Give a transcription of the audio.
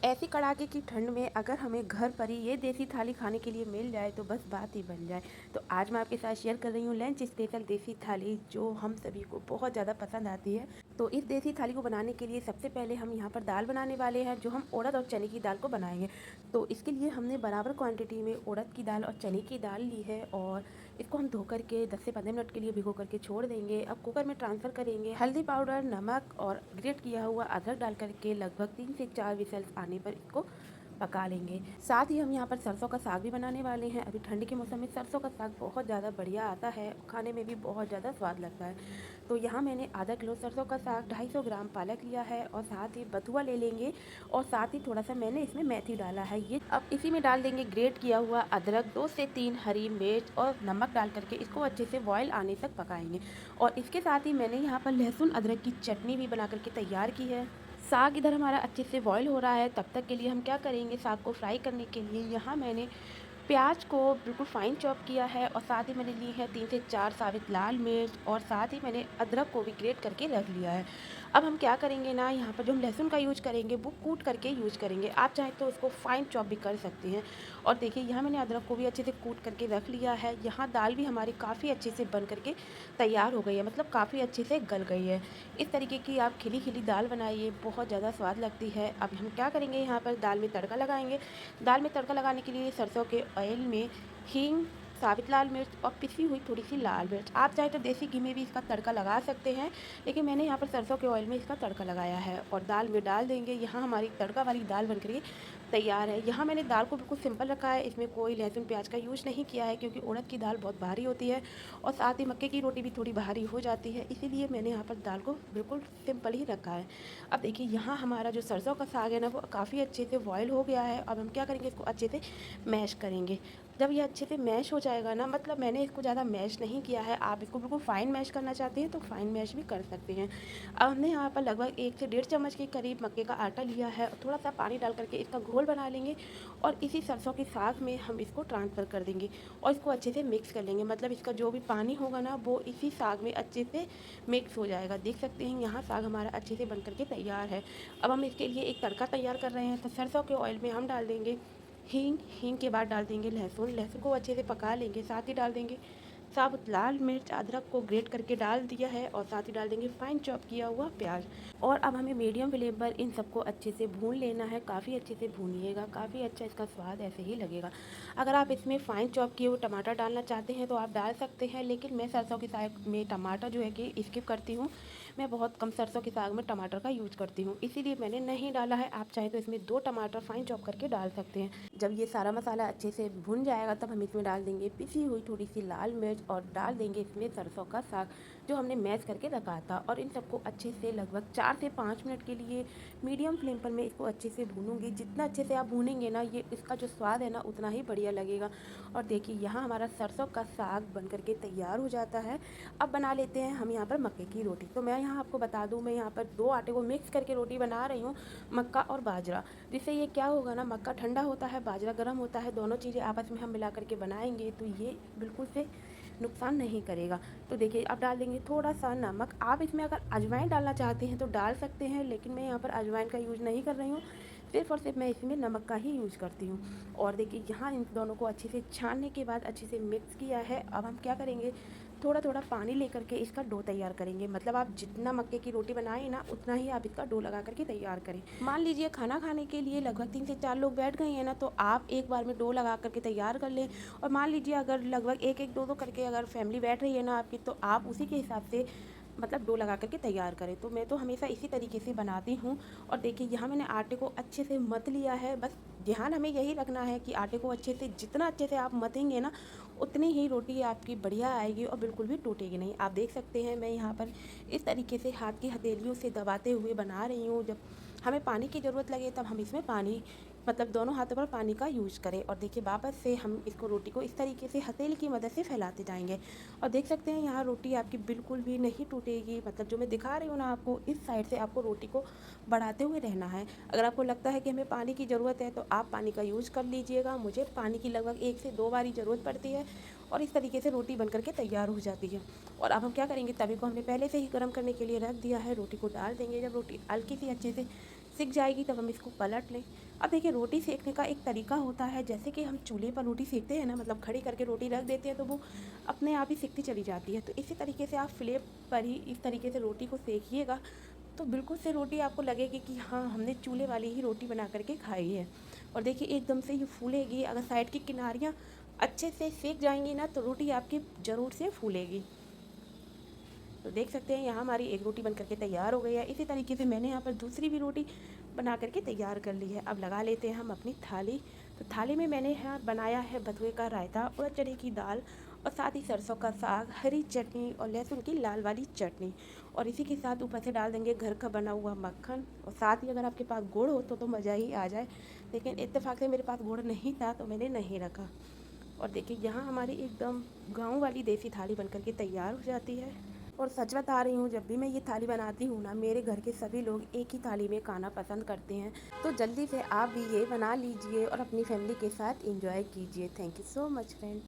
ऐसी कड़ाके की ठंड में अगर हमें घर पर ही ये देसी थाली खाने के लिए मिल जाए तो बस बात ही बन जाए। तो आज मैं आपके साथ शेयर कर रही हूँ लंच स्पेशल देसी थाली जो हम सभी को बहुत ज़्यादा पसंद आती है। तो इस देसी थाली को बनाने के लिए सबसे पहले हम यहाँ पर दाल बनाने वाले हैं, जो हम उड़द और चने की दाल को बनाएंगे। तो इसके लिए हमने बराबर क्वांटिटी में उड़द की दाल और चने की दाल ली है और इसको हम धो करके 10 से 15 मिनट के लिए भिगो करके छोड़ देंगे। अब कुकर में ट्रांसफ़र करेंगे, हल्दी पाउडर, नमक और ग्रेट किया हुआ अदरक डाल करके लगभग 3 से 4 विसल्स आने पर इसको पका लेंगे। साथ ही हम यहाँ पर सरसों का साग भी बनाने वाले हैं। अभी ठंड के मौसम में सरसों का साग बहुत ज़्यादा बढ़िया आता है, खाने में भी बहुत ज़्यादा स्वाद लगता है। तो यहाँ मैंने आधा किलो सरसों का साग, 250 ग्राम पालक लिया है और साथ ही बथुआ ले लेंगे और साथ ही थोड़ा सा मैंने इसमें मेथी डाला है। ये अब इसी में डाल देंगे ग्रेट किया हुआ अदरक, 2 से 3 हरी मिर्च और नमक डाल करके इसको अच्छे से बॉयल आने तक पकाएंगे। और इसके साथ ही मैंने यहाँ पर लहसुन अदरक की चटनी भी बना करके तैयार की है। साग इधर हमारा अच्छे से बॉयल हो रहा है, तब तक के लिए हम क्या करेंगे, साग को फ्राई करने के लिए यहाँ मैंने प्याज को बिल्कुल फाइन चॉप किया है और साथ ही मैंने ली है 3 से 4 साबित लाल मिर्च और साथ ही मैंने अदरक को भी ग्रेट करके रख लिया है। अब हम क्या करेंगे ना, यहाँ पर जो हम लहसुन का यूज करेंगे वो कूट करके यूज करेंगे, आप चाहें तो उसको फाइन चॉप भी कर सकते हैं। और देखिए यहाँ मैंने अदरक को भी अच्छे से कूट करके रख लिया है। यहाँ दाल भी हमारी काफ़ी अच्छे से बन करके तैयार हो गई है, मतलब काफ़ी अच्छे से गल गई है। इस तरीके की आप खिली खिली दाल बनाइए, बहुत ज़्यादा स्वाद लगती है। अब हम क्या करेंगे, यहाँ पर दाल में तड़का लगाएंगे। दाल में तड़का लगाने के लिए सरसों के ऑयल में हींग, साबित लाल मिर्च और पिसी हुई थोड़ी सी लाल मिर्च, आप चाहे तो देसी घी में भी इसका तड़का लगा सकते हैं, लेकिन मैंने यहाँ पर सरसों के ऑयल में इसका तड़का लगाया है और दाल में डाल देंगे। यहाँ हमारी तड़का वाली दाल बनकर ये तैयार है। यहाँ मैंने दाल को बिल्कुल सिंपल रखा है, इसमें कोई लहसुन प्याज का यूज़ नहीं किया है, क्योंकि उड़द की दाल बहुत भारी होती है और साथ ही मक्के की रोटी भी थोड़ी भारी हो जाती है, इसीलिए मैंने यहाँ पर दाल को बिल्कुल सिंपल ही रखा है। अब देखिए यहाँ हमारा जो सरसों का साग है ना, वो काफ़ी अच्छे से बॉयल हो गया है। अब हम क्या करेंगे, इसको अच्छे से मैश करेंगे। जब ये अच्छे से मैश हो जाएगा ना, मतलब मैंने इसको ज़्यादा मैश नहीं किया है, आप इसको बिल्कुल फ़ाइन मैश करना चाहते हैं तो फ़ाइन मैश भी कर सकते हैं। अब हमने यहाँ पर लगभग 1 से 1.5 चम्मच के करीब मक्के का आटा लिया है और थोड़ा सा पानी डाल करके इसका घोल बना लेंगे और इसी सरसों के साग में हम इसको ट्रांसफ़र कर देंगे और इसको अच्छे से मिक्स कर लेंगे। मतलब इसका जो भी पानी होगा ना, वो इसी साग में अच्छे से मिक्स हो जाएगा। देख सकते हैं यहाँ साग हमारा अच्छे से बन करके तैयार है। अब हम इसके लिए एक तड़का तैयार कर रहे हैं। तो सरसों के ऑयल में हम डाल देंगे हींग, हींग के बाद डाल देंगे लहसुन, लहसुन को अच्छे से पका लेंगे। साथ ही डाल देंगे साबुत लाल मिर्च, अदरक को ग्रेट करके डाल दिया है और साथ ही डाल देंगे फाइन चॉप किया हुआ प्याज। और अब हमें मीडियम फ्लेम पर इन सबको अच्छे से भून लेना है। काफ़ी अच्छे से भूनिएगा, काफ़ी अच्छा इसका स्वाद ऐसे ही लगेगा। अगर आप इसमें फाइन चॉप किए हुए टमाटर डालना चाहते हैं तो आप डाल सकते हैं, लेकिन मैं सरसों के साग में टमाटर जो है कि स्किप करती हूँ। मैं बहुत कम सरसों के साग में टमाटर का यूज करती हूँ, इसीलिए मैंने नहीं डाला है। आप चाहे तो इसमें 2 टमाटर फाइन चॉप करके डाल सकते हैं। जब ये सारा मसाला अच्छे से भुन जाएगा, तब हम इसमें डाल देंगे पिसी हुई थोड़ी सी लाल मिर्च और डाल देंगे इसमें सरसों का साग जो हमने मैश करके रखा था। और इन सबको अच्छे से लगभग 4 से 5 मिनट के लिए मीडियम फ्लेम पर मैं इसको अच्छे से भूनूंगी। जितना अच्छे से आप भूनेंगे ना, ये इसका जो स्वाद है ना, उतना ही बढ़िया लगेगा। और देखिए यहाँ हमारा सरसों का साग बन करके तैयार हो जाता है। अब बना लेते हैं हम यहाँ पर मक्के की रोटी। तो मैं यहाँ आपको बता दूँ, मैं यहाँ पर 2 आटे को मिक्स करके रोटी बना रही हूँ, मक्का और बाजरा। जिससे ये क्या होगा ना, मक्का ठंडा होता है, बाजरा गर्म होता है, दोनों चीज़ें आपस में हम मिला करके बनाएंगे तो ये बिल्कुल से नुकसान नहीं करेगा। तो देखिए अब डाल देंगे थोड़ा सा नमक। आप इसमें अगर अजवाइन डालना चाहते हैं तो डाल सकते हैं, लेकिन मैं यहाँ पर अजवाइन का यूज़ नहीं कर रही हूँ, सिर्फ और सिर्फ मैं इसमें नमक का ही यूज़ करती हूँ। और देखिए यहाँ इन दोनों को अच्छे से छानने के बाद अच्छे से मिक्स किया है। अब हम क्या करेंगे, थोड़ा थोड़ा पानी लेकर के इसका डो तैयार करेंगे। मतलब आप जितना मक्के की रोटी बनाएं ना, उतना ही आप इसका डो लगा करके तैयार करें। मान लीजिए खाना खाने के लिए लगभग 3 से 4 लोग बैठ गए हैं ना, तो आप एक बार में डो लगा करके तैयार कर लें। और मान लीजिए अगर लगभग एक एक दो दो करके अगर फैमिली बैठ रही है ना आपकी, तो आप उसी के हिसाब से मतलब डो लगा करके तैयार करें। तो मैं तो हमेशा इसी तरीके से बनाती हूँ। और देखिए यहाँ मैंने आटे को अच्छे से मथ लिया है। बस ध्यान हमें यही रखना है कि आटे को अच्छे से, जितना अच्छे से आप मथेंगे ना, उतनी ही रोटी आपकी बढ़िया आएगी और बिल्कुल भी टूटेगी नहीं। आप देख सकते हैं मैं यहाँ पर इस तरीके से हाथ की हथेलियों से दबाते हुए बना रही हूँ। जब हमें पानी की ज़रूरत लगे तब हम इसमें पानी, मतलब दोनों हाथों पर पानी का यूज़ करें। और देखिए वापस से हम इसको रोटी को इस तरीके से हथेली की मदद से फैलाते जाएंगे। और देख सकते हैं यहाँ रोटी आपकी बिल्कुल भी नहीं टूटेगी। मतलब जो मैं दिखा रही हूँ ना आपको, इस साइड से आपको रोटी को बढ़ाते हुए रहना है। अगर आपको लगता है कि हमें पानी की ज़रूरत है तो आप पानी का यूज़ कर लीजिएगा। मुझे पानी की लगभग 1 से 2 बारी ज़रूरत पड़ती है और इस तरीके से रोटी बन करके तैयार हो जाती है। और अब हम क्या करेंगे, तवे को हमने पहले से ही गर्म करने के लिए रख दिया है, रोटी को डाल देंगे। जब रोटी हल्की सी अच्छे से सिक जाएगी तब हम इसको पलट लें। अब देखिए रोटी सेकने का एक तरीका होता है, जैसे कि हम चूल्हे पर रोटी सेकते हैं ना, मतलब खड़ी करके रोटी रख देते हैं तो वो अपने आप ही सिकती चली जाती है। तो इसी तरीके से आप फ्लेम पर ही इस तरीके से रोटी को सेकिएगा तो बिल्कुल से रोटी आपको लगेगी कि हाँ, हमने चूल्हे वाली ही रोटी बना करके खाई है। और देखिए एकदम से ये फूलेगी। अगर साइड की किनारियाँ अच्छे से सेक जाएंगी ना तो रोटी आपकी ज़रूर से फूलेगी। तो देख सकते हैं यहाँ हमारी एक रोटी बन करके तैयार हो गई है। इसी तरीके से मैंने यहाँ पर दूसरी भी रोटी बना करके तैयार कर ली है। अब लगा लेते हैं हम अपनी थाली। तो थाली में मैंने यहाँ बनाया है बथुए का रायता, उड़द चने की दाल और साथ ही सरसों का साग, हरी चटनी और लहसुन की लाल वाली चटनी। और इसी के साथ ऊपर से डाल देंगे घर का बना हुआ मक्खन। और साथ ही अगर आपके पास गुड़ हो तो मज़ा ही आ जाए, लेकिन इत्तेफाक से मेरे पास गुड़ नहीं था तो मैंने नहीं रखा। और देखिए यहाँ हमारी एकदम गाँव वाली देसी थाली बन करके तैयार हो जाती है। और सच बता रही हूँ, जब भी मैं ये थाली बनाती हूँ ना, मेरे घर के सभी लोग एक ही थाली में खाना पसंद करते हैं। तो जल्दी से आप भी ये बना लीजिए और अपनी फैमिली के साथ एंजॉय कीजिए। Thank you so much friend.